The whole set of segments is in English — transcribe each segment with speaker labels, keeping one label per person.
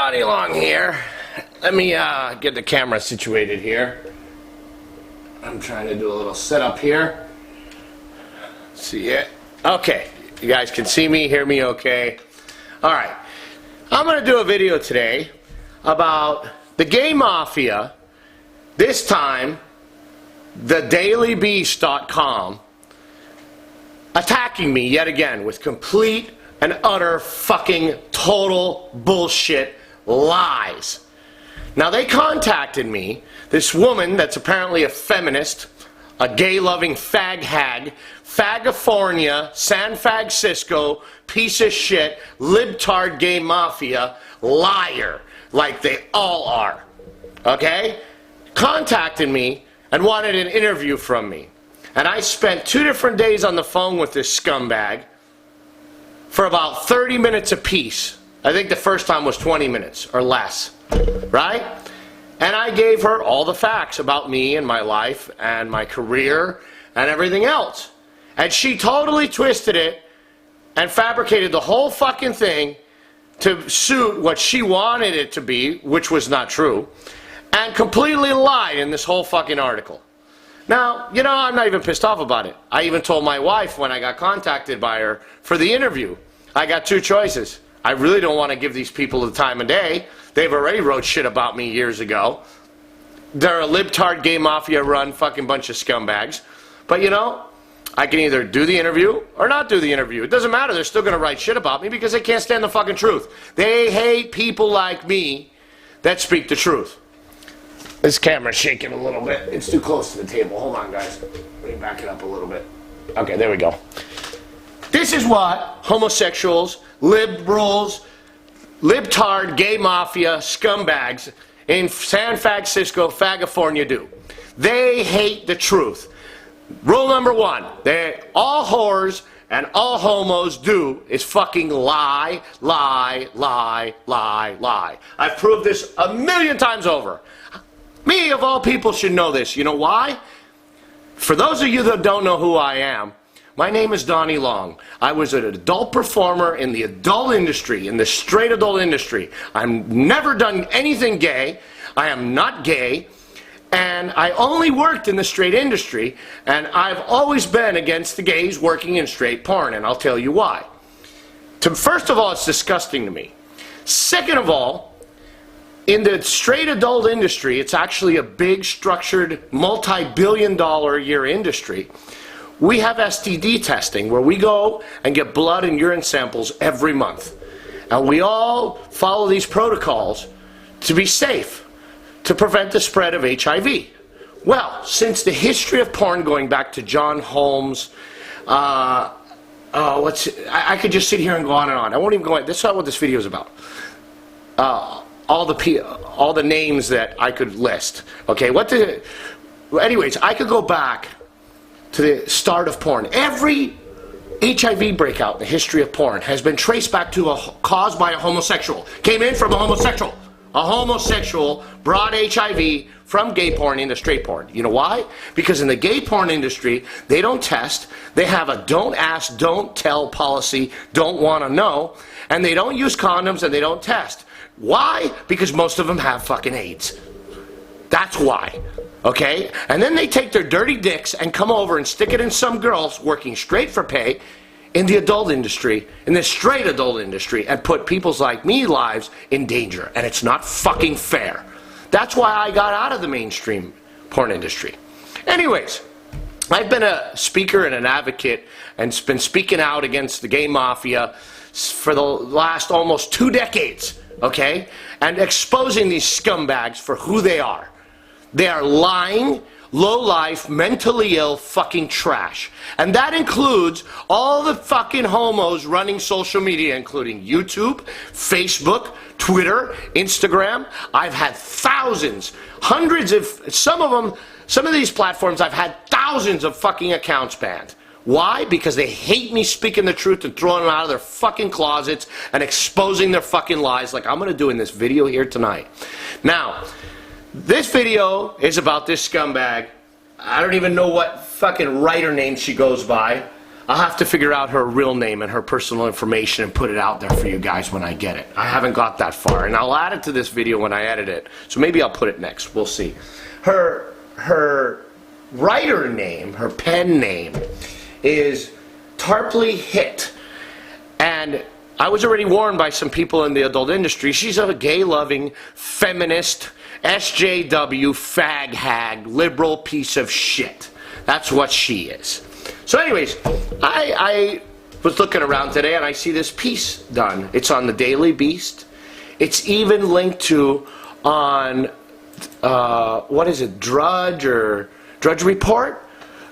Speaker 1: Donny Long here. Let me get the camera situated here. I'm trying to do a little setup here. See it? Okay. You guys can see me, hear me okay. Alright. I'm going to do a video today about the gay mafia. This time, thedailybeast.com attacking me yet again with complete and utter fucking total bullshit lies. Now they contacted me, this woman that's apparently a feminist, a gay-loving fag hag, Fagafornia, San Francisco, piece of shit, Libtard gay mafia, liar, like they all are, okay? Contacted me and wanted an interview from me. And I spent 2 different days on the phone with this scumbag for about 30 minutes apiece. I think the first time was 20 minutes or less, right? And I gave her all the facts about me and my life and my career and everything else. And she totally twisted it and fabricated the whole fucking thing to suit what she wanted it to be, which was not true, and completely lied in this whole fucking article. Now, you know, I'm not even pissed off about it. I even told my wife when I got contacted by her for the interview, I got 2 choices. I really don't want to give these people the time of day. They've already wrote shit about me years ago. They're a libtard gay mafia run fucking bunch of scumbags. But you know, I can either do the interview or not do the interview. It doesn't matter. They're still going to write shit about me because they can't stand the fucking truth. They hate people like me that speak the truth. This camera's shaking a little bit. It's too close to the table. Hold on, guys. Let me back it up a little bit. Okay, there we go. This is what homosexuals, liberals, libtard, gay mafia, scumbags in San Francisco, Fagafornia do. They hate the truth. Rule number 1, all whores and all homos do is fucking lie, lie, lie, lie, lie. I've proved this a million times over. Me, of all people, should know this. You know why? For those of you that don't know who I am, my name is Donny Long. I was an adult performer in the adult industry, in the straight adult industry. I've never done anything gay. I am not gay. And I only worked in the straight industry. And I've always been against the gays working in straight porn. And I'll tell you why. First of all, it's disgusting to me. Second of all, in the straight adult industry, it's actually a big, structured, multi-billion-dollar a year industry. We have STD testing where we go and get blood and urine samples every month. And we all follow these protocols to be safe, to prevent the spread of HIV. Well, since the history of porn going back to John Holmes, I could just sit here and go on and on. I won't even go on. That's not what this video is about. All the names that I could list. Okay, anyways, I could go back to the start of porn. Every HIV breakout in the history of porn has been traced back to caused by a homosexual. Came in from a homosexual. A homosexual brought HIV from gay porn into straight porn. You know why? Because in the gay porn industry, they don't test. They have a don't ask, don't tell policy, don't want to know. And they don't use condoms and they don't test. Why? Because most of them have fucking AIDS. That's why. Okay? And then they take their dirty dicks and come over and stick it in some girls working straight for pay in the adult industry, in the straight adult industry, and put people's like me lives in danger. And it's not fucking fair. That's why I got out of the mainstream porn industry. Anyways, I've been a speaker and an advocate and been speaking out against the gay mafia for the last almost 2 decades. Okay? And exposing these scumbags for who they are. They are lying, low-life, mentally ill fucking trash. And that includes all the fucking homos running social media, including YouTube, Facebook, Twitter, Instagram. I've had thousands, hundreds of, some of these platforms I've had thousands of fucking accounts banned. Why? Because they hate me speaking the truth and throwing them out of their fucking closets and exposing their fucking lies like I'm going to do in this video here tonight. Now, this video is about this scumbag. I don't even know what fucking writer name she goes by. I'll have to figure out her real name and her personal information and put it out there for you guys when I get it. I haven't got that far, and I'll add it to this video when I edit it. So maybe I'll put it next. We'll see. Her writer name, her pen name, is Tarpley Hitt. And I was already warned by some people in the adult industry, she's a gay-loving, feminist, SJW, fag hag, liberal piece of shit. That's what she is. So anyways, I was looking around today and I see this piece done. It's on the Daily Beast. It's even linked to on, what is it, Drudge Report?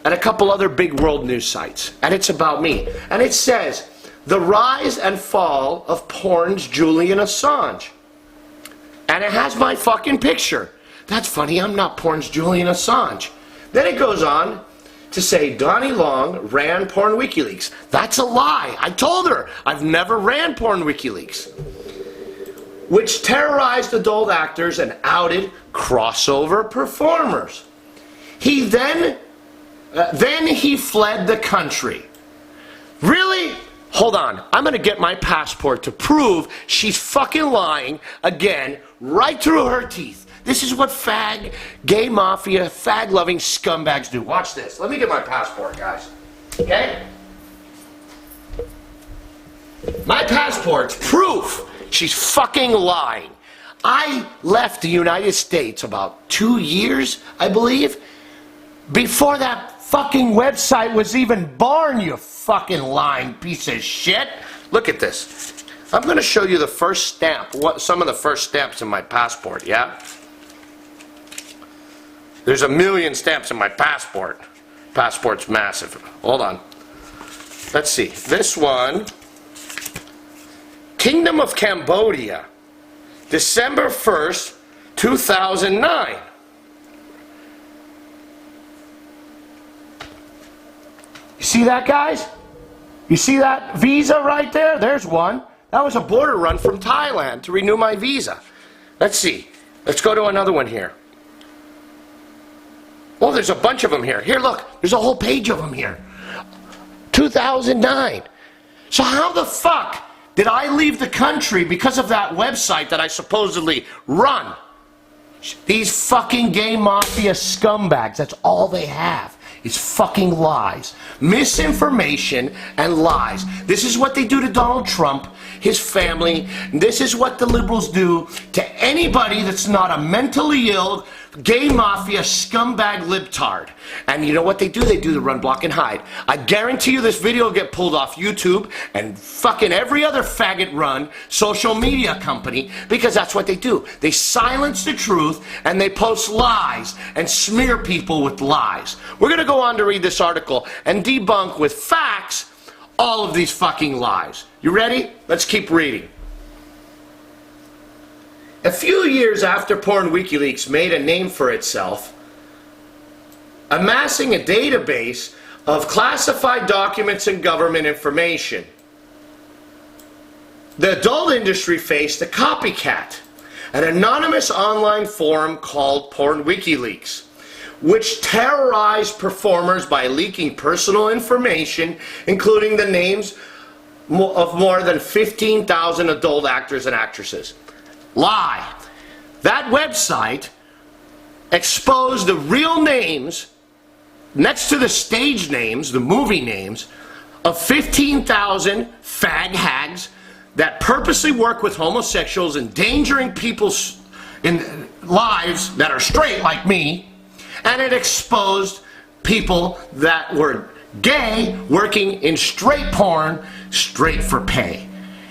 Speaker 1: And a couple other big world news sites. And it's about me. And it says, the rise and fall of porn's Julian Assange. And it has my fucking picture. That's funny, I'm not porn's Julian Assange. Then it goes on to say Donny Long ran porn WikiLeaks. That's a lie. I told her I've never ran porn WikiLeaks. Which terrorized adult actors and outed crossover performers. He then he fled the country. Really? Hold on. I'm going to get my passport to prove she's fucking lying again right through her teeth. This is what gay mafia, fag-loving scumbags do. Watch this. Let me get my passport, guys. Okay? My passport's proof she's fucking lying. I left the United States about 2 years, I believe, before that fucking website was even born, you fucking lying piece of shit. Look at this. I'm going to show you the first stamp, some of the first stamps in my passport, yeah? There's 1 million stamps in my passport. Passport's massive. Hold on. Let's see. This one, Kingdom of Cambodia, December 1st, 2009. You see that, guys? You see that visa right there? There's one. That was a border run from Thailand to renew my visa. Let's see. Let's go to another one here. Oh, there's a bunch of them here. Here, look. There's a whole page of them here. 2009. So how the fuck did I leave the country because of that website that I supposedly run? These fucking gay mafia scumbags, that's all they have. It's fucking lies. Misinformation and lies. This is what they do to Donald Trump, his family. This is what the liberals do to anybody that's not a mentally ill, gay mafia, scumbag libtard. And you know what they do? They do the run, block, and hide. I guarantee you this video will get pulled off YouTube and fucking every other faggot run social media company, because that's what they do. They silence the truth and they post lies and smear people with lies. We're going to go on to read this article and debunk with facts all of these fucking lies. You ready? Let's keep reading. A few years after porn WikiLeaks made a name for itself, amassing a database of classified documents and government information, the adult industry faced a copycat, an anonymous online forum called Porn WikiLeaks, which terrorized performers by leaking personal information, including the names of more than 15,000 adult actors and actresses. Lie. That website exposed the real names next to the stage names, the movie names, of 15,000 fag hags that purposely work with homosexuals, endangering people's lives that are straight like me, and it exposed people that were gay working in straight porn, straight for pay.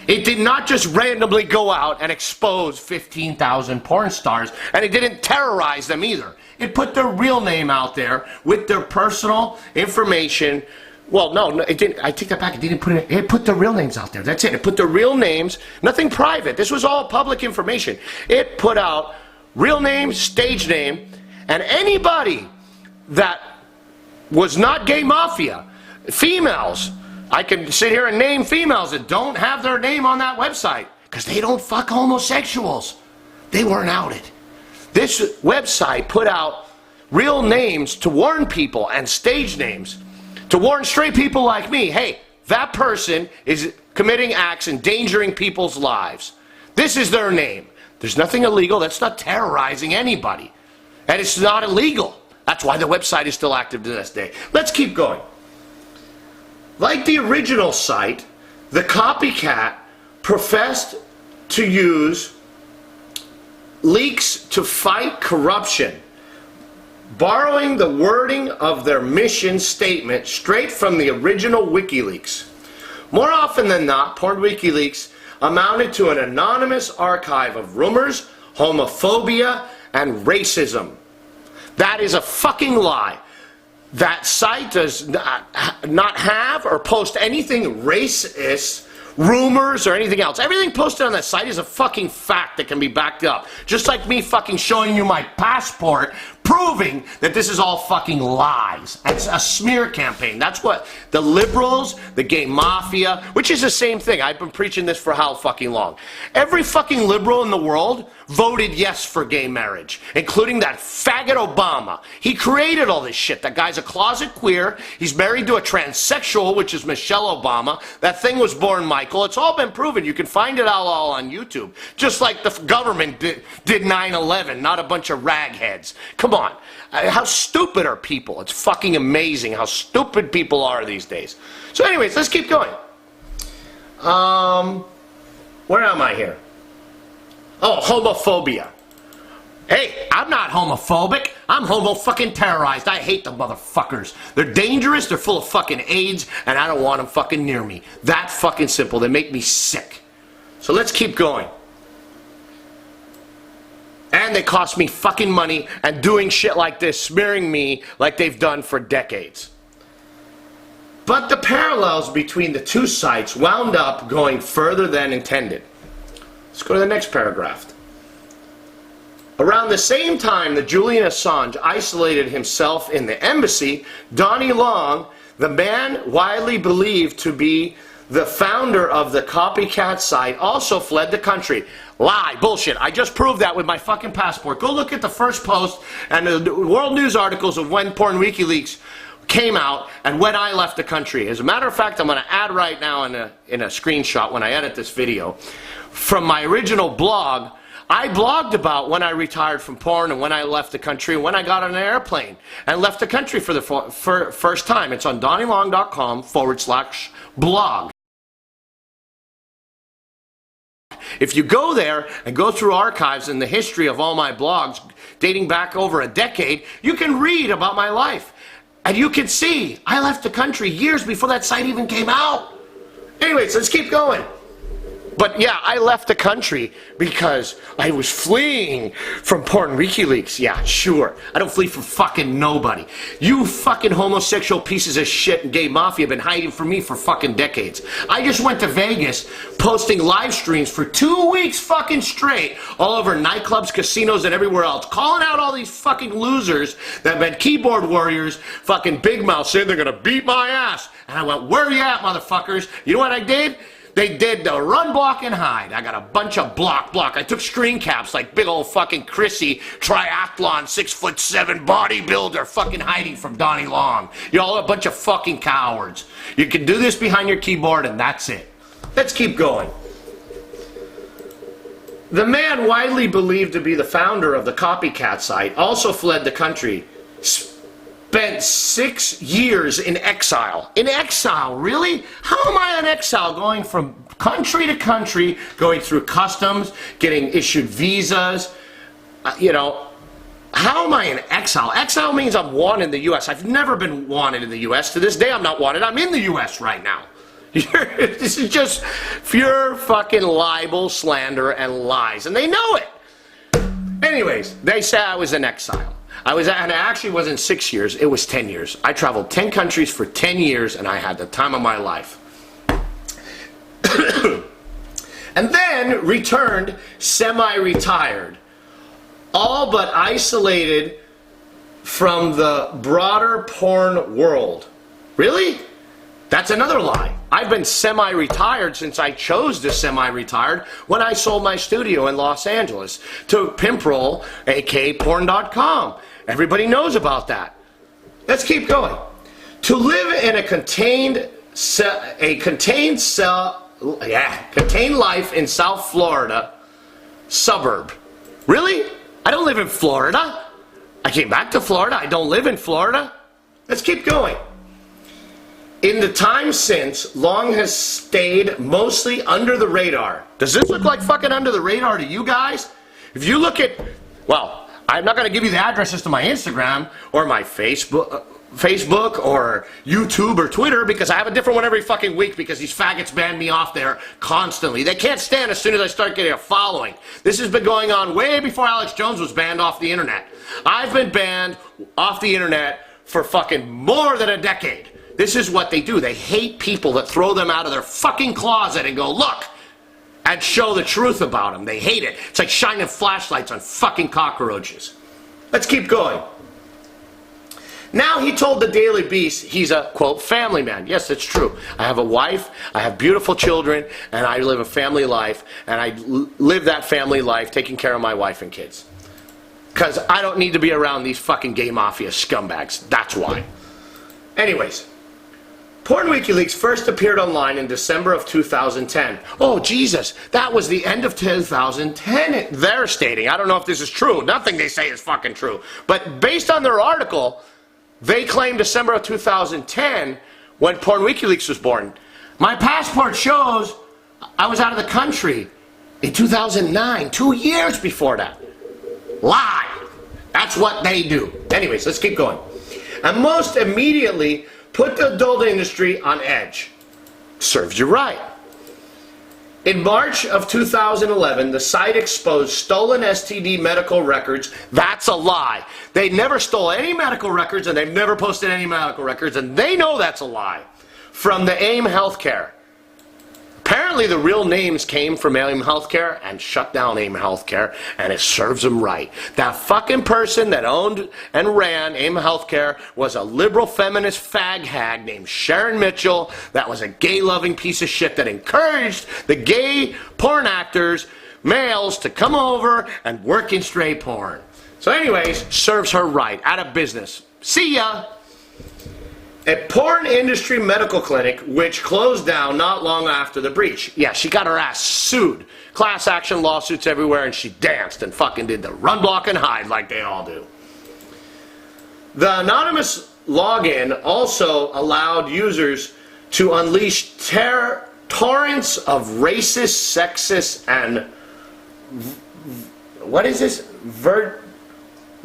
Speaker 1: It did not just randomly go out and expose 15,000 porn stars, and it didn't terrorize them either. It put their real name out there with their personal information. Well, no, it didn't. I take that back. It didn't put it. It put their real names out there. That's it. It put their real names. Nothing private. This was all public information. It put out real name, stage name, and anybody that was not gay mafia, females. I can sit here and name females that don't have their name on that website because they don't fuck homosexuals. They weren't outed. This website put out real names to warn people and stage names to warn straight people like me, hey, that person is committing acts endangering people's lives. This is their name. There's nothing illegal. That's not terrorizing anybody. And it's not illegal. That's why the website is still active to this day. Let's keep going. Like the original site, the copycat professed to use leaks to fight corruption, borrowing the wording of their mission statement straight from the original WikiLeaks. More often than not, Porn WikiLeaks amounted to an anonymous archive of rumors, homophobia, and racism. That is a fucking lie. That site does not have or post anything racist, rumors, or anything else. Everything posted on that site is a fucking fact that can be backed up. Just like me fucking showing you my passport, proving that this is all fucking lies. It's a smear campaign. That's what the liberals, the gay mafia, which is the same thing. I've been preaching this for how fucking long. Every fucking liberal in the world voted yes for gay marriage, including that faggot Obama. He created all this shit. That guy's a closet queer. He's married to a transsexual, which is Michelle Obama. That thing was born Michael. It's all been proven. You can find it all on YouTube. Just like the government did 9/11, not a bunch of ragheads. Come on. How stupid are people? It's fucking amazing how stupid people are these days. So anyways, let's keep going. Where am I here? Oh, homophobia. Hey, I'm not homophobic. I'm homo-fucking terrorized. I hate the motherfuckers. They're dangerous, they're full of fucking AIDS, and I don't want them fucking near me. That fucking simple. They make me sick. So let's keep going. And they cost me fucking money and doing shit like this, smearing me like they've done for decades. But the parallels between the two sites wound up going further than intended. Let's go to the next paragraph. Around the same time that Julian Assange isolated himself in the embassy, Donny Long, the man widely believed to be the founder of the copycat site, also fled the country. Lie, bullshit. I just proved that with my fucking passport. Go look at the first post and the world news articles of when Porn WikiLeaks came out and when I left the country. As a matter of fact, I'm going to add right now in a screenshot when I edit this video from my original blog. I blogged about when I retired from porn and when I left the country and when I got on an airplane and left the country for the first time. It's on donnylong.com/blog. If you go there and go through archives and the history of all my blogs dating back over a decade, you can read about my life. And you can see I left the country years before that site even came out. Anyways, let's keep going. But yeah, I left the country because I was fleeing from Porn WikiLeaks. Yeah, sure. I don't flee from fucking nobody. You fucking homosexual pieces of shit and gay mafia have been hiding from me for fucking decades. I just went to Vegas posting live streams for 2 weeks fucking straight all over nightclubs, casinos, and everywhere else, calling out all these fucking losers that have been keyboard warriors, fucking big mouth, saying they're gonna beat my ass. And I went, where you at, motherfuckers? You know what I did? They did the run, block, and hide. I got a bunch of block. I took screen caps like big old fucking Chrissy, triathlon, 6'7" bodybuilder fucking hiding from Donny Long. You're all a bunch of fucking cowards. You can do this behind your keyboard and that's it. Let's keep going. The man widely believed to be the founder of the copycat site also fled the country. Spent 6 years in exile. In exile, really? How am I in exile? Going from country to country, going through customs, getting issued visas. You know, how am I in exile? Exile means I'm wanted in the U.S. I've never been wanted in the U.S. To this day, I'm not wanted. I'm in the U.S. right now. This is just pure fucking libel, slander, and lies. And they know it. Anyways, they say I was in exile. And it actually wasn't 6 years, it was 10 years. I traveled 10 countries for 10 years and I had the time of my life. And then returned semi-retired, all but isolated from the broader porn world. Really? That's another lie. I've been semi-retired since I chose to semi-retired when I sold my studio in Los Angeles to Pimproll, aka porn.com. Everybody knows about that. Let's keep going. To live in a contained life in South Florida suburb. Really? I don't live in Florida. I came back to Florida. I don't live in Florida. Let's keep going. In the time since, Long has stayed mostly under the radar. Does this look like fucking under the radar to you guys? If you look at, well, I'm not going to give you the addresses to my Instagram or my Facebook or YouTube or Twitter, because I have a different one every fucking week because these faggots ban me off there constantly. They can't stand as soon as I start getting a following. This has been going on way before Alex Jones was banned off the internet. I've been banned off the internet for fucking more than a decade. This is what they do. They hate people that throw them out of their fucking closet and go, look, and show the truth about them. They hate it. It's like shining flashlights on fucking cockroaches. Let's keep going. Now he told the Daily Beast he's a, quote, family man. Yes, it's true. I have a wife, I have beautiful children, and I live a family life, and I live that family life taking care of my wife and kids. Because I don't need to be around these fucking gay mafia scumbags. That's why. Anyways, Porn WikiLeaks first appeared online in December of 2010. Oh, Jesus, that was the end of 2010, they're stating. I don't know if this is true. Nothing they say is fucking true. But based on their article, they claim December of 2010 when Porn WikiLeaks was born. My passport shows I was out of the country in 2009, 2 years before that. Lie. That's what they do. Anyways, let's keep going. And most immediately put the adult industry on edge. Serves you right. In March of 2011, the site exposed stolen STD medical records. That's a lie. They never stole any medical records, and they've never posted any medical records, and they know that's a lie. From the AIM Healthcare. Apparently the real names came from AIM Healthcare and shut down AIM Healthcare, and it serves them right. That fucking person that owned and ran AIM Healthcare was a liberal feminist fag hag named Sharon Mitchell that was a gay-loving piece of shit that encouraged the gay porn actors, males, to come over and work in straight porn. So anyways, serves her right. Out of business. See ya! A porn industry medical clinic which closed down not long after the breach. Yeah, she got her ass sued. Class action lawsuits everywhere, and she danced and fucking did the run, block, and hide like they all do. The anonymous login also allowed users to unleash torrents of racist, sexist, and what is this?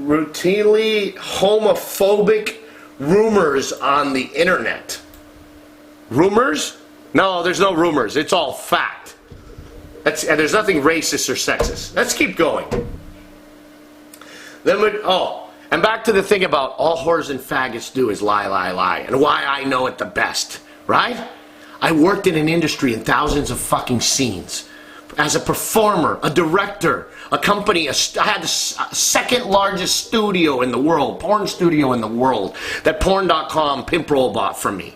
Speaker 1: Routinely homophobic rumors on the internet. Rumors? No, there's no rumors. It's all fact. And there's nothing racist or sexist. Let's keep going. And back to the thing about all whores and faggots do is lie, lie, lie. And why I know it the best, right? I worked in an industry in thousands of fucking scenes. As a performer, a director, a company, I had the second largest studio in the world, porn studio in the world, that porn.com pimp roll bought from me.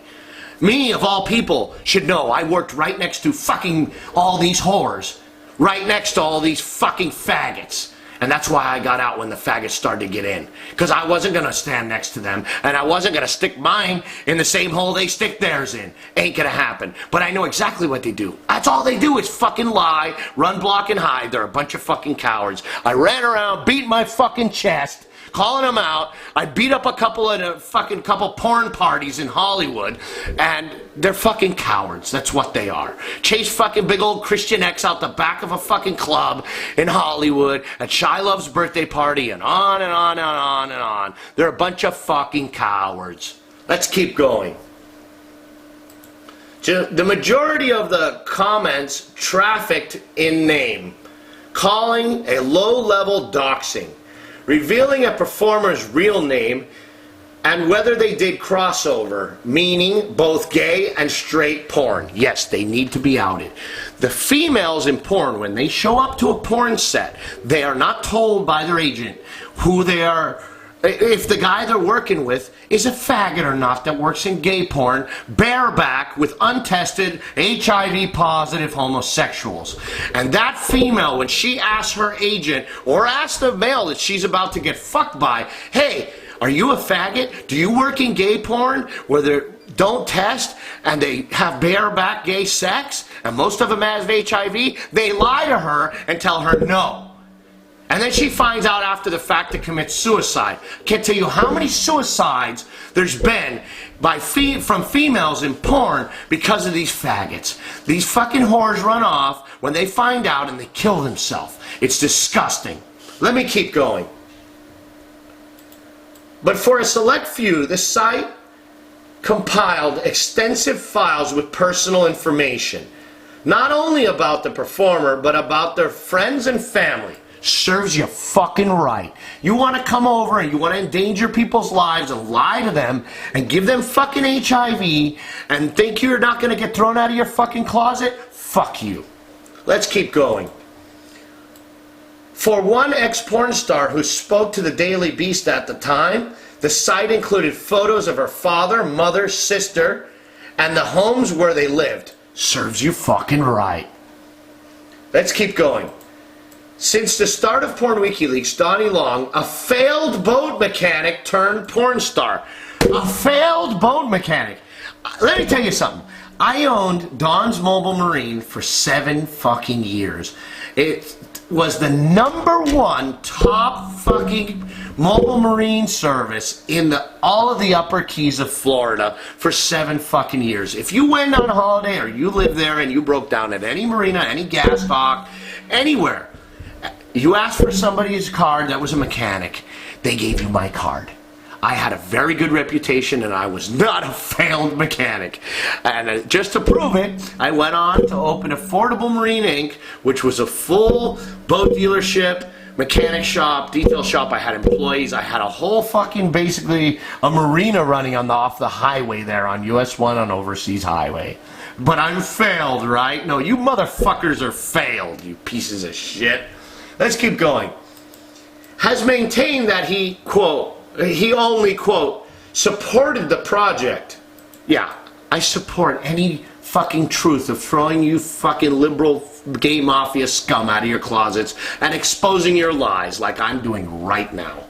Speaker 1: Me, of all people, should know I worked right next to fucking all these whores, right next to all these fucking faggots. And that's why I got out when the faggots started to get in. Because I wasn't going to stand next to them, and I wasn't going to stick mine in the same hole they stick theirs in. Ain't going to happen. But I know exactly what they do. That's all they do is fucking lie, run, block, and hide. They're a bunch of fucking cowards. I ran around, beat my fucking chest, calling them out. I beat up a couple porn parties in Hollywood, and they're fucking cowards. That's what they are. Chase fucking big old Christian X out the back of a fucking club in Hollywood at Shia Love's birthday party, and on and on and on and on. They're a bunch of fucking cowards. Let's keep going. The majority of the comments trafficked in name, calling a low-level doxing, revealing a performer's real name, and whether they did crossover, meaning both gay and straight porn. Yes, they need to be outed. The females in porn, when they show up to a porn set, they are not told by their agent who they are, if the guy they're working with is a faggot or not that works in gay porn, bareback with untested HIV positive homosexuals. And that female, when she asks her agent or asks the male that she's about to get fucked by, hey, Are you a faggot? Do you work in gay porn where they don't test and they have bareback gay sex and most of them have HIV? They lie to her and tell her no. And then she finds out after the fact to commit suicide. Can't tell you how many suicides there's been from females in porn because of these faggots. These fucking whores run off when they find out and they kill themselves. It's disgusting. Let me keep going. But for a select few, the site compiled extensive files with personal information. Not only about the performer, but about their friends and family. Serves you fucking right. You want to come over and you want to endanger people's lives and lie to them and give them fucking HIV and think you're not going to get thrown out of your fucking closet? Fuck you. Let's keep going. For one ex-porn star who spoke to the Daily Beast at the time, the site included photos of her father, mother, sister, and the homes where they lived. Serves you fucking right. Let's keep going. Since the start of Porn WikiLeaks, Donny Long, a failed boat mechanic turned porn star. A failed boat mechanic. Let me tell you something. I owned Don's Mobile Marine for 7 fucking years. It was the #1 top fucking mobile marine service in all of the upper keys of Florida for 7 fucking years. If you went on a holiday or you lived there and you broke down at any marina, any gas dock, anywhere, you asked for somebody's card that was a mechanic, they gave you my card. I had a very good reputation and I was not a failed mechanic. And just to prove it, I went on to open Affordable Marine Inc., which was a full boat dealership, mechanic shop, detail shop. I had employees. I had a whole fucking, basically, a marina running off the highway there on US 1 on Overseas Highway. But I'm failed, right? No, you motherfuckers are failed, you pieces of shit. Let's keep going. Has maintained that he, quote, he only, quote, supported the project. Yeah, I support any fucking truth of throwing you fucking liberal gay mafia scum out of your closets and exposing your lies like I'm doing right now.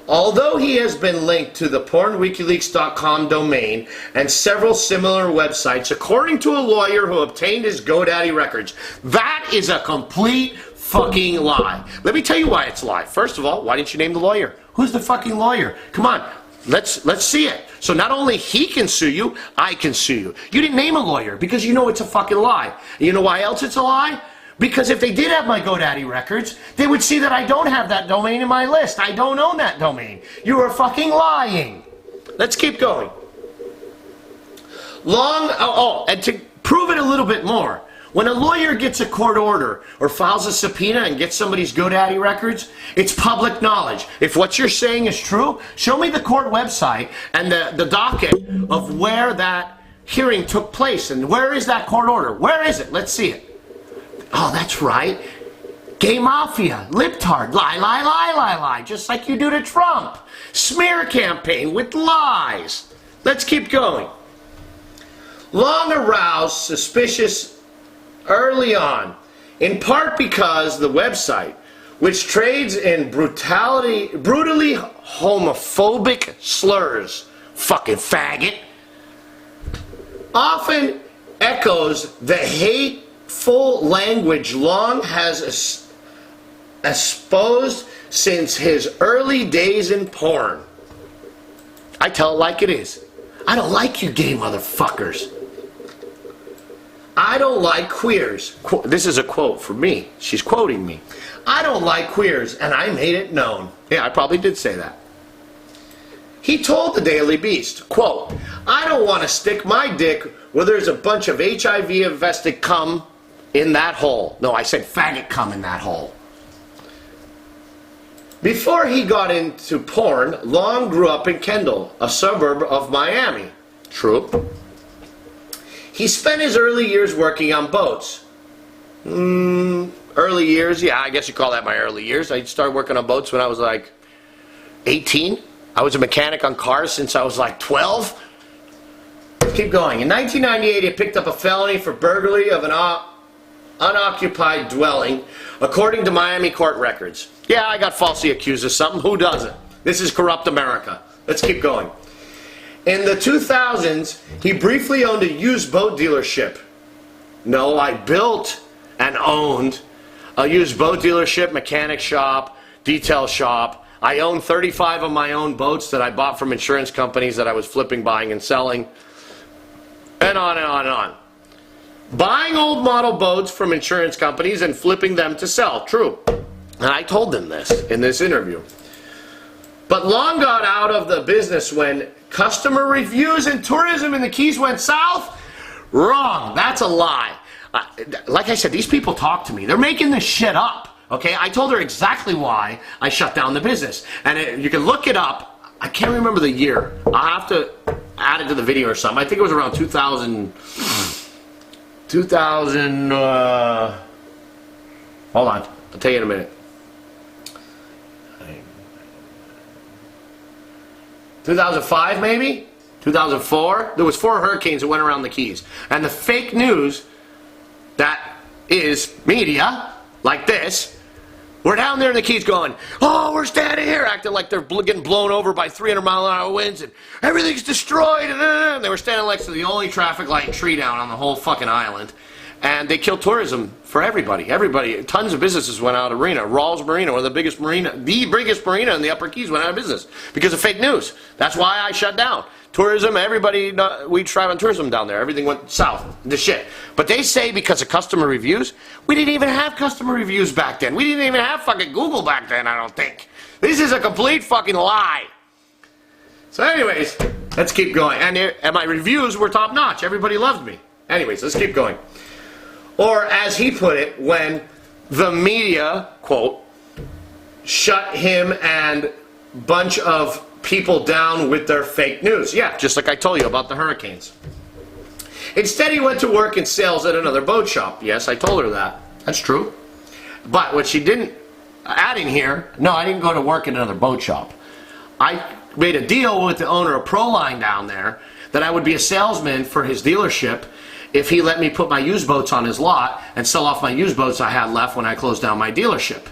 Speaker 1: Although he has been linked to the pornwikileaks.com domain and several similar websites, according to a lawyer who obtained his GoDaddy records, that is a complete fucking lie. Let me tell you why it's a lie. First of all, why didn't you name the lawyer? Who's the fucking lawyer? Come on, let's see it. So not only he can sue you, I can sue you. You didn't name a lawyer because you know it's a fucking lie. And you know why else it's a lie? Because if they did have my GoDaddy records, they would see that I don't have that domain in my list. I don't own that domain. You are fucking lying. Let's keep going. And to prove it a little bit more, when a lawyer gets a court order or files a subpoena and gets somebody's GoDaddy records, it's public knowledge. If what you're saying is true, show me the court website and the docket of where that hearing took place. And where is that court order? Where is it? Let's see it. Oh, that's right. Gay Mafia, Libtard, lie, just like you do to Trump. Smear campaign with lies. Let's keep going. Long aroused suspicious early on, in part because the website, which trades in brutally homophobic slurs, fucking faggot, often echoes the hateful language Long has espoused since his early days in porn. I tell it like it is. I don't like you gay motherfuckers. I don't like queers. This is a quote from me. She's quoting me. I don't like queers, and I made it known. Yeah, I probably did say that. He told the Daily Beast, quote, I don't want to stick my dick where there's a bunch of HIV-infested cum in that hole. No, I said faggot cum in that hole. Before he got into porn, Long grew up in Kendall, a suburb of Miami. True. He spent his early years working on boats. Early years? Yeah, I guess you call that my early years. I started working on boats when I was like 18. I was a mechanic on cars since I was like 12. Keep going. In 1998, he picked up a felony for burglary of an unoccupied dwelling, according to Miami court records. Yeah, I got falsely accused of something. Who doesn't? This is corrupt America. Let's keep going. In the 2000s, he briefly owned a used boat dealership. No, I built and owned a used boat dealership, mechanic shop, detail shop. I own 35 of my own boats that I bought from insurance companies that I was flipping, buying, and selling. And on and on and on. Buying old model boats from insurance companies and flipping them to sell. True. And I told them this in this interview. But long got out of the business when customer reviews and tourism in the Keys went south? Wrong. That's a lie. Like I said, these people talk to me. They're making this shit up. Okay? I told her exactly why I shut down the business. And you can look it up. I can't remember the year. I'll have to add it to the video or something. I think it was around 2000... hold on. I'll tell you in a minute. 2005 maybe? 2004? There was 4 hurricanes that went around the Keys. And the fake news that is media, like this, we're down there in the Keys going, oh, we're standing here, acting like they're getting blown over by 300-mile-an-hour winds and everything's destroyed. And they were standing next to the only traffic light tree down on the whole fucking island. And they killed tourism for everybody. Everybody, tons of businesses went out of marina. Rawls Marina, one of the biggest marina in the Upper Keys, went out of business because of fake news. That's why I shut down. Tourism, everybody, we thrive on tourism down there. Everything went south, the shit. But they say because of customer reviews, we didn't even have customer reviews back then. We didn't even have fucking Google back then, I don't think. This is a complete fucking lie. So anyways, let's keep going. And my reviews were top notch. Everybody loved me. Anyways, let's keep going. Or as he put it, when the media, quote, shut him and bunch of people down with their fake news. Yeah, just like I told you about the hurricanes. Instead, he went to work in sales at another boat shop. Yes, I told her that. That's true. But what she didn't add in here, no, I didn't go to work in another boat shop. I made a deal with the owner of Proline down there that I would be a salesman for his dealership if he let me put my used boats on his lot and sell off my used boats I had left when I closed down my dealership.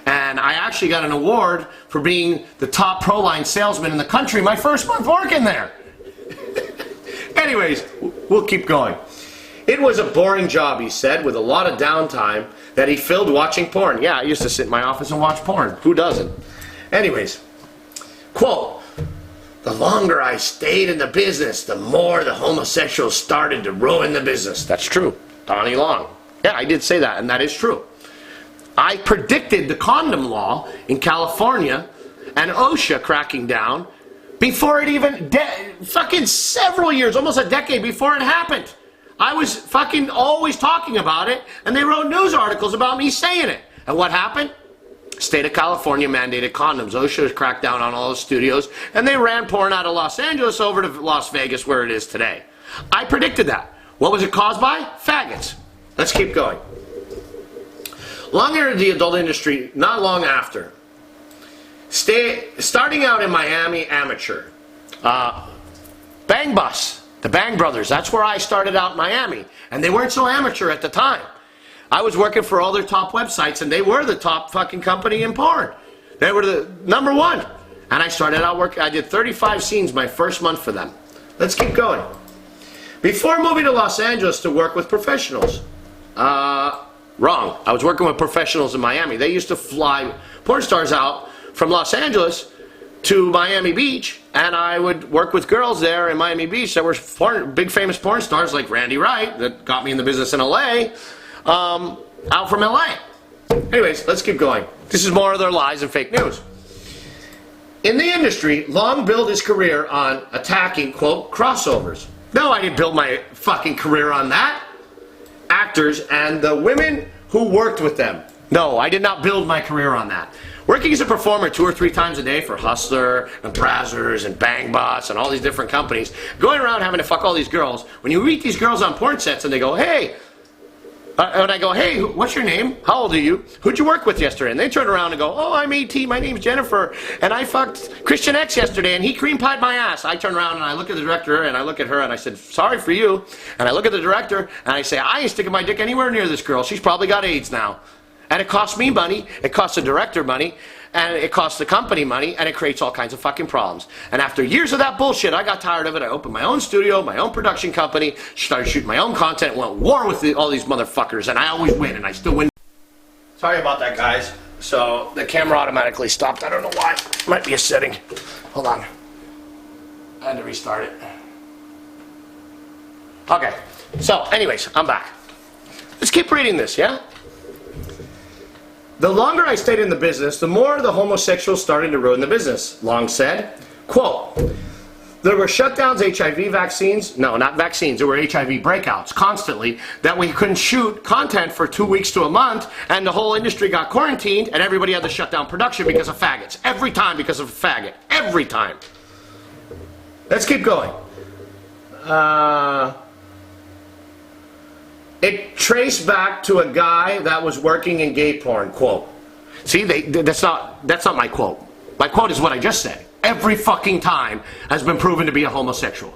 Speaker 1: And I actually got an award for being the top Proline salesman in the country my first month working there. Anyways, we'll keep going. It was a boring job, he said, with a lot of downtime that he filled watching porn. Yeah, I used to sit in my office and watch porn. Who doesn't? Anyways, quote, the longer I stayed in the business, the more the homosexuals started to ruin the business. That's true. Donny Long. Yeah, I did say that, and that is true. I predicted the condom law in California and OSHA cracking down before it even, fucking several years, almost a decade before it happened. I was fucking always talking about it, and they wrote news articles about me saying it. And what happened? State of California mandated condoms. OSHA cracked down on all the studios, and they ran porn out of Los Angeles over to Las Vegas, where it is today. I predicted that. What was it caused by? Faggots. Let's keep going. Long entered the adult industry not long after. Starting out in Miami amateur. Bang Bus, the Bang Brothers, that's where I started out in Miami. And they weren't so amateur at the time. I was working for all their top websites, and they were the top fucking company in porn. They were the #1. And I started out working, I did 35 scenes my first month for them. Let's keep going. Before moving to Los Angeles to work with professionals. Wrong. I was working with professionals in Miami. They used to fly porn stars out from Los Angeles to Miami Beach, and I would work with girls there in Miami Beach that were big famous porn stars like Randy Wright, that got me in the business in LA. Out from LA. Anyways, let's keep going. This is more of their lies and fake news. In the industry, Long built his career on attacking, quote, crossovers. No, I didn't build my fucking career on that. Actors and the women who worked with them. No, I did not build my career on that. Working as a performer 2 or 3 times a day for Hustler and Brazzers and Bang Bus and all these different companies, going around having to fuck all these girls. When you meet these girls on porn sets and they go, hey, and I go, hey, what's your name? How old are you? Who'd you work with yesterday? And they turn around and go, oh, I'm AT, my name's Jennifer, and I fucked Christian X yesterday, and he cream pied my ass. I turn around and I look at the director, and I look at her, and I said, sorry for you. And I look at the director, and I say, I ain't sticking my dick anywhere near this girl. She's probably got AIDS now. And it costs me money, it costs the director money, and it costs the company money, and it creates all kinds of fucking problems. And after years of that bullshit, I got tired of it. I opened my own studio, my own production company, started shooting my own content, went to war with all these motherfuckers, and I always win, and I still win. Sorry about that, guys. So the camera automatically stopped. I don't know why. Might be a setting. Hold on. I had to restart it. Okay. So, anyways, I'm back. Let's keep reading this, yeah? The longer I stayed in the business, the more the homosexuals started to ruin the business. Long said, quote, there were shutdowns, HIV vaccines, no, not vaccines, there were HIV breakouts constantly, that we couldn't shoot content for 2 weeks to a month, and the whole industry got quarantined, and everybody had to shut down production because of faggots. Every time because of a faggot. Every time. Let's keep going. It traced back to a guy that was working in gay porn, quote. See, that's not my quote. My quote is what I just said. Every fucking time has been proven to be a homosexual.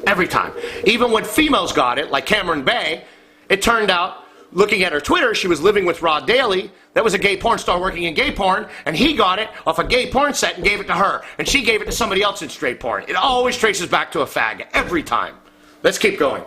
Speaker 1: Every time. Even when females got it, like Cameron Bay, it turned out, looking at her Twitter, she was living with Rod Daly, that was a gay porn star working in gay porn, and he got it off a gay porn set and gave it to her. And she gave it to somebody else in straight porn. It always traces back to a fag. Every time. Let's keep going.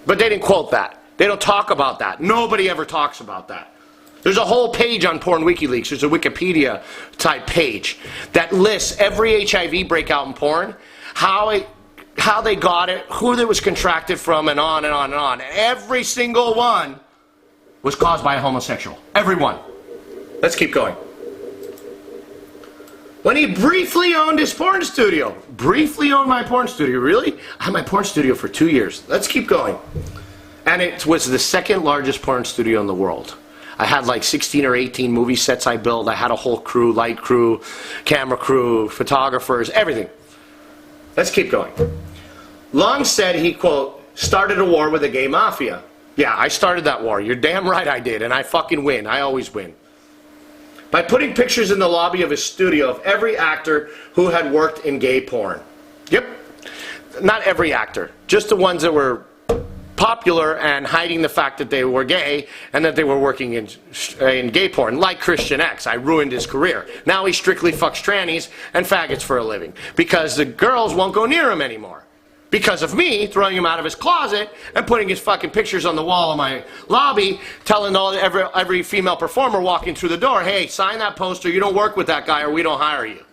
Speaker 1: But they didn't quote that. They don't talk about that. Nobody ever talks about that. There's a whole page on Porn WikiLeaks. There's a Wikipedia type page that lists every HIV breakout in porn, how they got it, who it was contracted from, and on and on and on. Every single one was caused by a homosexual. Every one. Let's keep going. When he briefly owned his porn studio. Briefly owned my porn studio. Really? I had my porn studio for 2 years. Let's keep going. And it was the second largest porn studio in the world. I had like 16 or 18 movie sets I built. I had a whole crew, light crew, camera crew, photographers, everything. Let's keep going. Long said he, quote, started a war with the gay mafia. Yeah, I started that war. You're damn right I did, and I fucking win. I always win. By putting pictures in the lobby of his studio of every actor who had worked in gay porn. Yep. Not every actor. Just the ones that were popular and hiding the fact that they were gay and that they were working in gay porn, like Christian X. I ruined his career. Now he strictly fucks trannies and faggots for a living because the girls won't go near him anymore. Because of me throwing him out of his closet and putting his fucking pictures on the wall of my lobby, telling every female performer walking through the door, hey, sign that poster, you don't work with that guy or we don't hire you.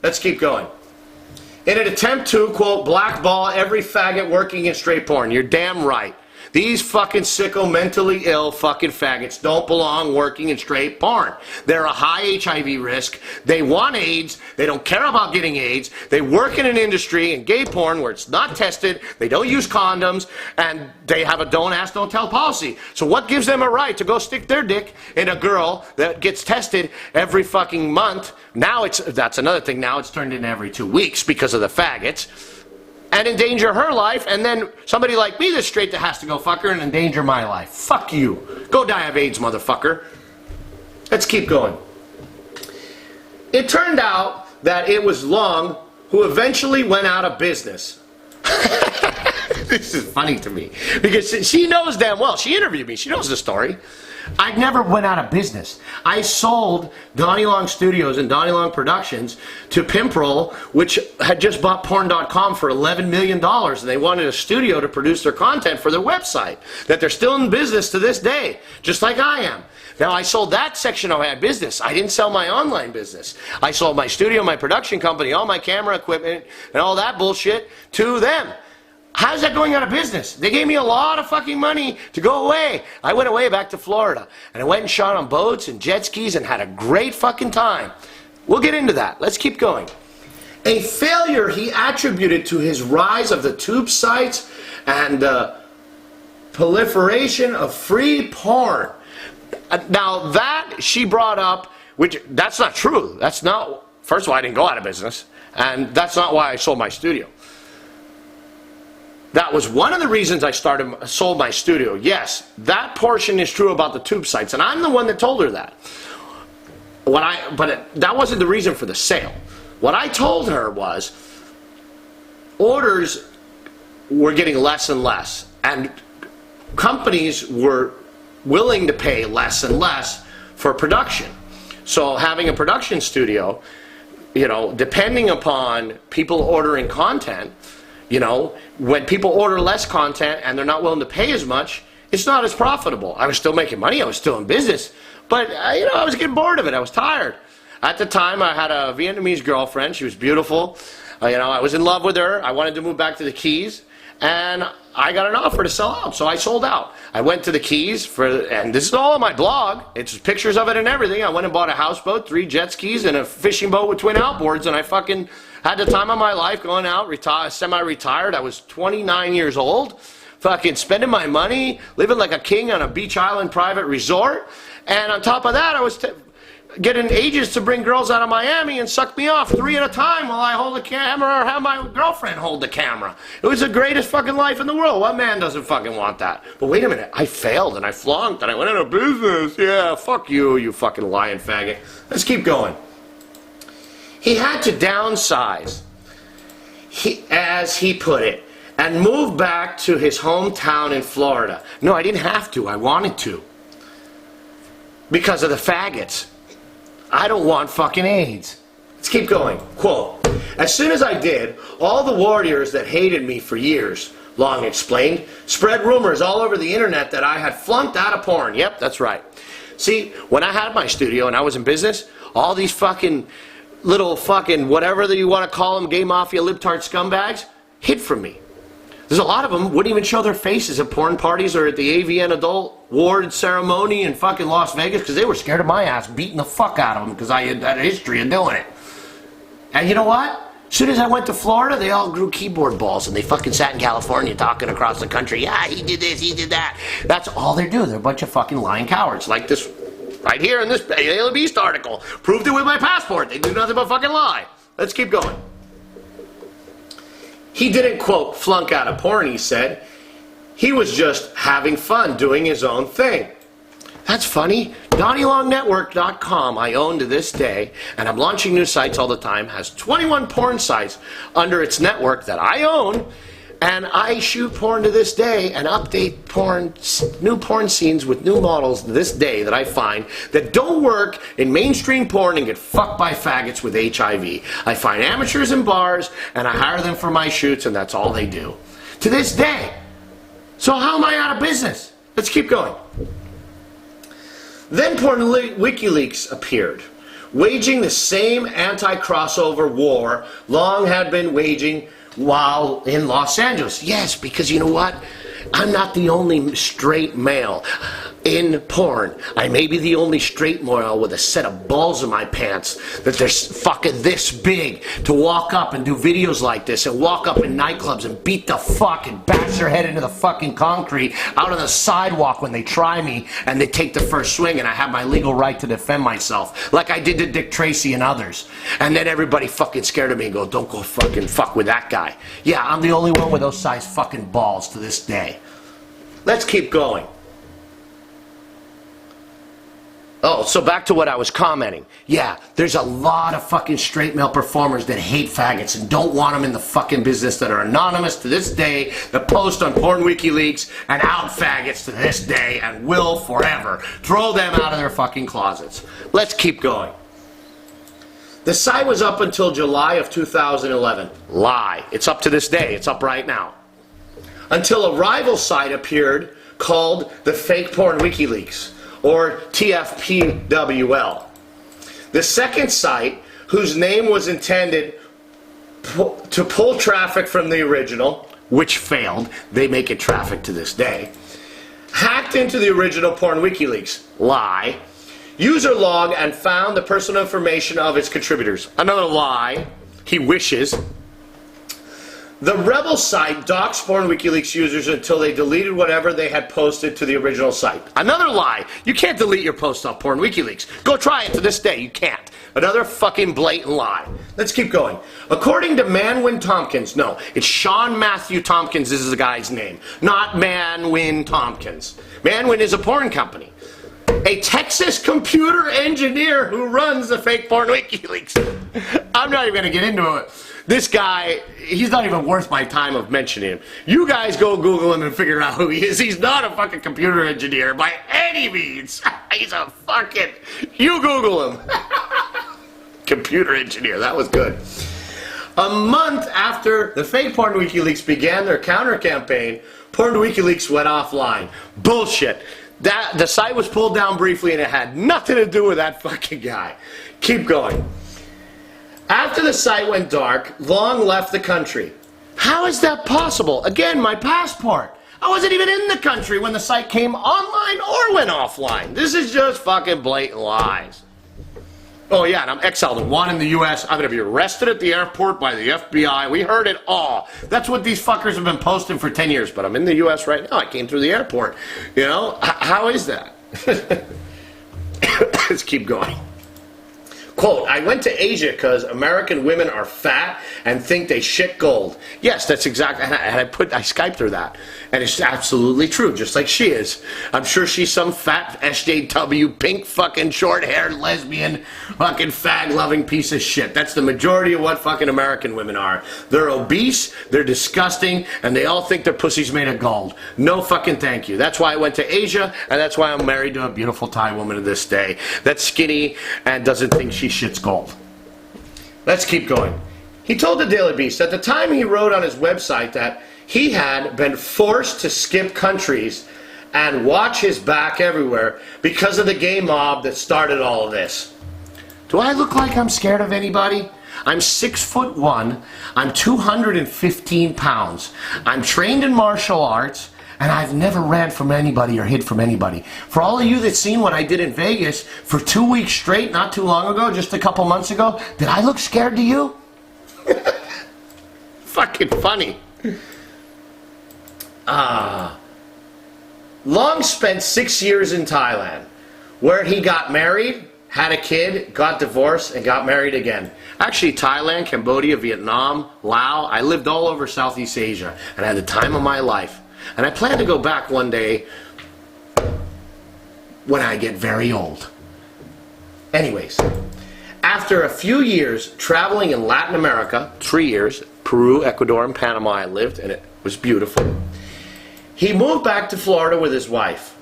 Speaker 1: Let's keep going. In an attempt to, quote, blackball every faggot working in straight porn. You're damn right. These fucking sicko, mentally ill fucking faggots don't belong working in straight porn. They're a high HIV risk. They want AIDS. They don't care about getting AIDS. They work in an industry in gay porn where it's not tested. They don't use condoms. And they have a don't ask, don't tell policy. So what gives them a right to go stick their dick in a girl that gets tested every fucking month? Now that's another thing. Now it's turned into every 2 weeks because of the faggots. And endanger her life, and then somebody like me that's straight that has to go fuck her and endanger my life. Fuck you. Go die of AIDS, motherfucker. Let's keep going. It turned out that it was Long who eventually went out of business. This is funny to me. Because she knows damn well. She interviewed me. She knows the story. I never went out of business. I sold Donny Long Studios and Donny Long Productions to Pimprel, which had just bought porn.com for $11 million, and they wanted a studio to produce their content for their website, that they're still in business to this day, just like I am. Now, I sold that section of my business. I didn't sell my online business. I sold my studio, my production company, all my camera equipment, and all that bullshit to them. How's that going out of business? They gave me a lot of fucking money to go away. I went away back to Florida, and I went and shot on boats and jet skis and had a great fucking time. We'll get into that. Let's keep going. A failure he attributed to his rise of the tube sites and the proliferation of free porn. Now that she brought up, which that's not true. That's not, first of all, I didn't go out of business, and that's not why I sold my studio. That was one of the reasons I sold my studio. Yes, that portion is true about the tube sites, and I'm the one that told her that. That wasn't the reason for the sale. What I told her was orders were getting less and less, and companies were willing to pay less and less for production. So having a production studio, you know, depending upon people ordering content, you know, when people order less content and they're not willing to pay as much, it's not as profitable. I was still making money, I was still in business, but you know, I was getting bored of it, I was tired. At the time, I had a Vietnamese girlfriend, she was beautiful, you know, I was in love with her, I wanted to move back to the Keys, and I got an offer to sell out, so I sold out. I went to the Keys, and this is all on my blog, it's pictures of it and everything. I went and bought a houseboat, 3 jet skis, and a fishing boat with twin outboards, and I fucking had the time of my life going out, semi-retired. I was 29 years old, fucking spending my money, living like a king on a beach island private resort, and on top of that, I was getting agents to bring girls out of Miami and suck me off 3 at a time while I hold the camera or have my girlfriend hold the camera. It was the greatest fucking life in the world. What man doesn't fucking want that? But wait a minute, I failed and I flunked and I went out of business. Yeah, fuck you, you fucking lying faggot. Let's keep going. He had to downsize, as he put it, and move back to his hometown in Florida. No, I didn't have to, I wanted to. Because of the faggots. I don't want fucking AIDS. Let's keep going. Quote, as soon as I did, all the warriors that hated me for years, Long explained, spread rumors all over the internet that I had flunked out of porn. Yep, that's right. See, when I had my studio and I was in business, all these fucking little fucking whatever that you want to call them, gay mafia, libtard scumbags, hid from me. There's a lot of them wouldn't even show their faces at porn parties or at the AVN adult award ceremony in fucking Las Vegas because they were scared of my ass beating the fuck out of them because I had a history of doing it. And you know what? As soon as I went to Florida, they all grew keyboard balls and they fucking sat in California talking across the country. Yeah, he did this, he did that. That's all they do. They're a bunch of fucking lying cowards like this right here in this Daily Beast article. Proved it with my passport. They do nothing but fucking lie. Let's keep going. He didn't, quote, flunk out of porn, he said. He was just having fun doing his own thing. That's funny. DonnyLongNetwork.com I own to this day, and I'm launching new sites all the time, has 21 porn sites under its network that I own, and I shoot porn to this day and update porn, new porn scenes with new models to this day that I find that don't work in mainstream porn and get fucked by faggots with HIV. I find amateurs in bars and I hire them for my shoots and that's all they do. To this day. So how am I out of business? Let's keep going. Then Porn WikiLeaks appeared, waging the same anti-crossover war Long had been waging while in Los Angeles. Yes, because you know what? I'm not the only straight male in porn. I may be the only straight male with a set of balls in my pants that they're fucking this big to walk up and do videos like this and walk up in nightclubs and beat the fuck and bash their head into the fucking concrete out on the sidewalk when they try me and they take the first swing and I have my legal right to defend myself like I did to Dick Tracy and others. And then everybody fucking scared of me and go, don't go fucking fuck with that guy. Yeah, I'm the only one with those size fucking balls to this day. Let's keep going. Oh, so back to what I was commenting. Yeah, there's a lot of fucking straight male performers that hate faggots and don't want them in the fucking business that are anonymous to this day, that post on Porn WikiLeaks and out faggots to this day and will forever. Throw them out of their fucking closets. Let's keep going. The site was up until July of 2011. Lie. It's up to this day. It's up right now. Until a rival site appeared called the Fake Porn WikiLeaks, or TFPWL. The second site, whose name was intended to pull traffic from the original, which failed, they make it traffic to this day, hacked into the original Porn WikiLeaks. Lie. User log and found the personal information of its contributors. Another lie. He wishes. The rebel site doxed Porn WikiLeaks users until they deleted whatever they had posted to the original site. Another lie. You can't delete your post off Porn WikiLeaks. Go try it to this day. You can't. Another fucking blatant lie. Let's keep going. According to Manwin Tompkins, no, it's Sean Matthew Tompkins is the guy's name, not Manwin Tompkins. Manwin is a porn company. A Texas computer engineer who runs the Fake Porn WikiLeaks. I'm not even going to get into it. This guy, he's not even worth my time of mentioning him. You guys go Google him and figure out who he is. He's not a fucking computer engineer by any means. He's a fucking... You Google him. Computer engineer. That was good. A month after the fake Porn WikiLeaks began their counter-campaign, Porn WikiLeaks went offline. Bullshit. The site was pulled down briefly and it had nothing to do with that fucking guy. Keep going. After the site went dark, Long left the country. How is that possible? Again, my passport. I wasn't even in the country when the site came online or went offline. This is just fucking blatant lies. Oh yeah, and I'm exiled and wanted in the U.S. I'm going to be arrested at the airport by the FBI. We heard it all. That's what these fuckers have been posting for 10 years. But I'm in the U.S. right now. I came through the airport. You know, how is that? Let's keep going. Quote, I went to Asia because American women are fat and think they shit gold. Yes, that's exactly, and I Skyped her that. And it's absolutely true, just like she is. I'm sure she's some fat SJW, pink fucking short-haired lesbian, fucking fag-loving piece of shit. That's the majority of what fucking American women are. They're obese, they're disgusting, and they all think their pussy's made of gold. No fucking thank you. That's why I went to Asia, and that's why I'm married to a beautiful Thai woman to this day. That's skinny and doesn't think she shit's gold. Let's keep going. He told the Daily Beast at the time he wrote on his website that he had been forced to skip countries and watch his back everywhere because of the gay mob that started all of this. Do I look like I'm scared of anybody? I'm 6'1", I'm 215 pounds. I'm trained in martial arts, and I've never ran from anybody or hid from anybody. For all of you that seen what I did in Vegas for 2 weeks straight, not too long ago, just a couple months ago, did I look scared to you? Fucking funny. Long spent 6 years in Thailand, where he got married, had a kid, got divorced, and got married again. Actually, Thailand, Cambodia, Vietnam, Laos, I lived all over Southeast Asia, and I had the time of my life. And I plan to go back one day when I get very old. Anyways, after a few years traveling in Latin America, 3 years, Peru, Ecuador, and Panama I lived, and it was beautiful. He moved back to Florida with his wife,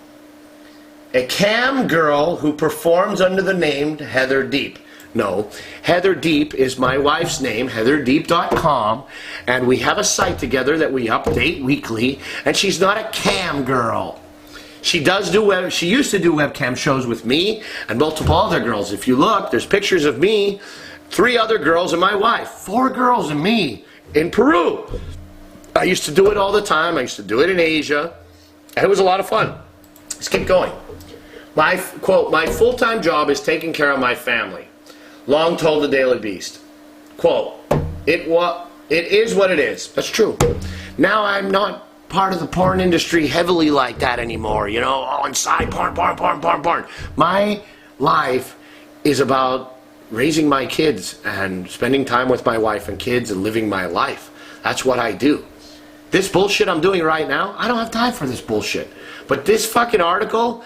Speaker 1: a cam girl who performs under the name Heather Deep. No, Heather Deep is my wife's name, heatherdeep.com, and we have a site together that we update weekly, and she's not a cam girl. She used to do webcam shows with me and multiple other girls. If you look, there's pictures of me, 3 other girls and my wife, 4 girls and me in Peru. I used to do it all the time. I used to do it in Asia, and it was a lot of fun. Let's keep going. Quote, my full-time job is taking care of my family. Long told the Daily Beast. Quote, it is what it is. That's true. Now I'm not part of the porn industry heavily like that anymore. You know, all inside porn. My life is about raising my kids and spending time with my wife and kids and living my life. That's what I do. This bullshit I'm doing right now, I don't have time for this bullshit. But this fucking article,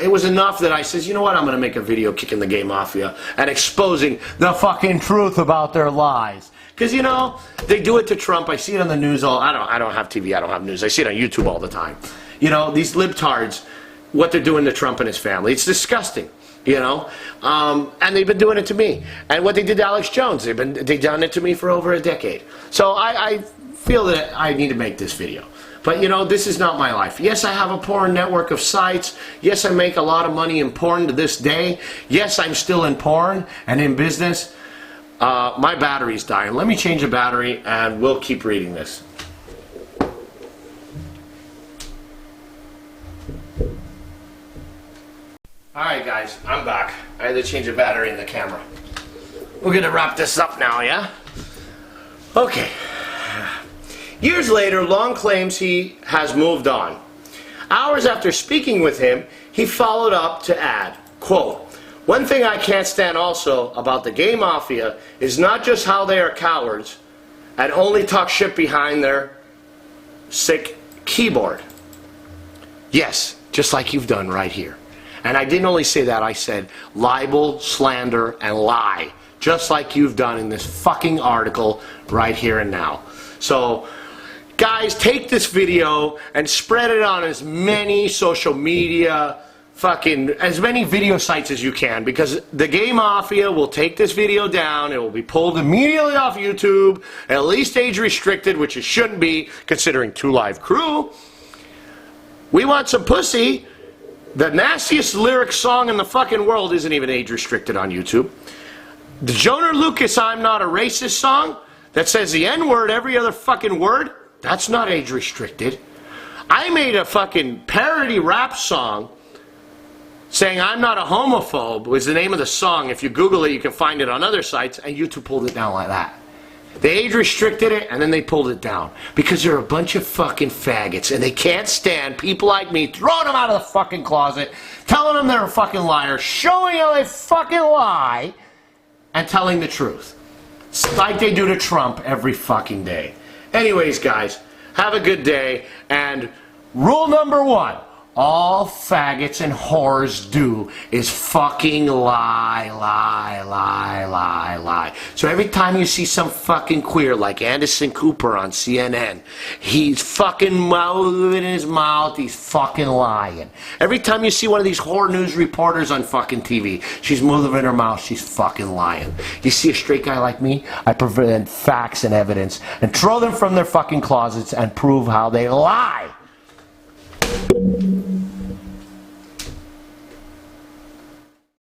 Speaker 1: it was enough that I says, you know what, I'm going to make a video kicking the gay mafia and exposing the fucking truth about their lies. Because, you know, they do it to Trump. I see it on the news I don't have TV, I don't have news. I see it on YouTube all the time. You know, these libtards, what they're doing to Trump and his family. It's disgusting, you know. And they've been doing it to me. And what they did to Alex Jones, they've done it to me for over a decade. So I feel that I need to make this video. But, you know, this is not my life. Yes, I have a porn network of sites. Yes, I make a lot of money in porn to this day. Yes, I'm still in porn and in business. My battery's dying. Let me change the battery and we'll keep reading this. Alright guys, I'm back. I had to change the battery in the camera. We're gonna wrap this up now, yeah? Okay. Years later, Long claims he has moved on. Hours after speaking with him, he followed up to add, quote, one thing I can't stand also about the gay mafia is not just how they are cowards and only talk shit behind their sick keyboard. Yes, just like you've done right here. And I didn't only say that, I said libel, slander, and lie just like you've done in this fucking article right here and now. So, guys, take this video and spread it on as many social media, as many video sites as you can, because the Gay Mafia will take this video down. It will be pulled immediately off YouTube, at least age restricted, which it shouldn't be, considering 2 Live Crew. We Want Some Pussy, the nastiest lyric song in the fucking world, isn't even age restricted on YouTube. The Joyner Lucas I'm Not a Racist song that says the N-word every other fucking word, that's not age restricted. I made a fucking parody rap song saying I'm Not a Homophobe was the name of the song. If you Google it, you can find it on other sites, and YouTube pulled it down like that. They age restricted it, and then they pulled it down. Because they're a bunch of fucking faggots, and they can't stand people like me throwing them out of the fucking closet, telling them they're a fucking liar, showing how they fucking lie, and telling the truth. It's like they do to Trump every fucking day. Anyways, guys, have a good day, and rule number 1. All faggots and whores do is fucking lie, lie, lie, lie, lie. So every time you see some fucking queer like Anderson Cooper on CNN, he's fucking moving his mouth, he's fucking lying. Every time you see one of these whore news reporters on fucking TV, she's moving her mouth, she's fucking lying. You see a straight guy like me, I present facts and evidence and throw them from their fucking closets and prove how they lie.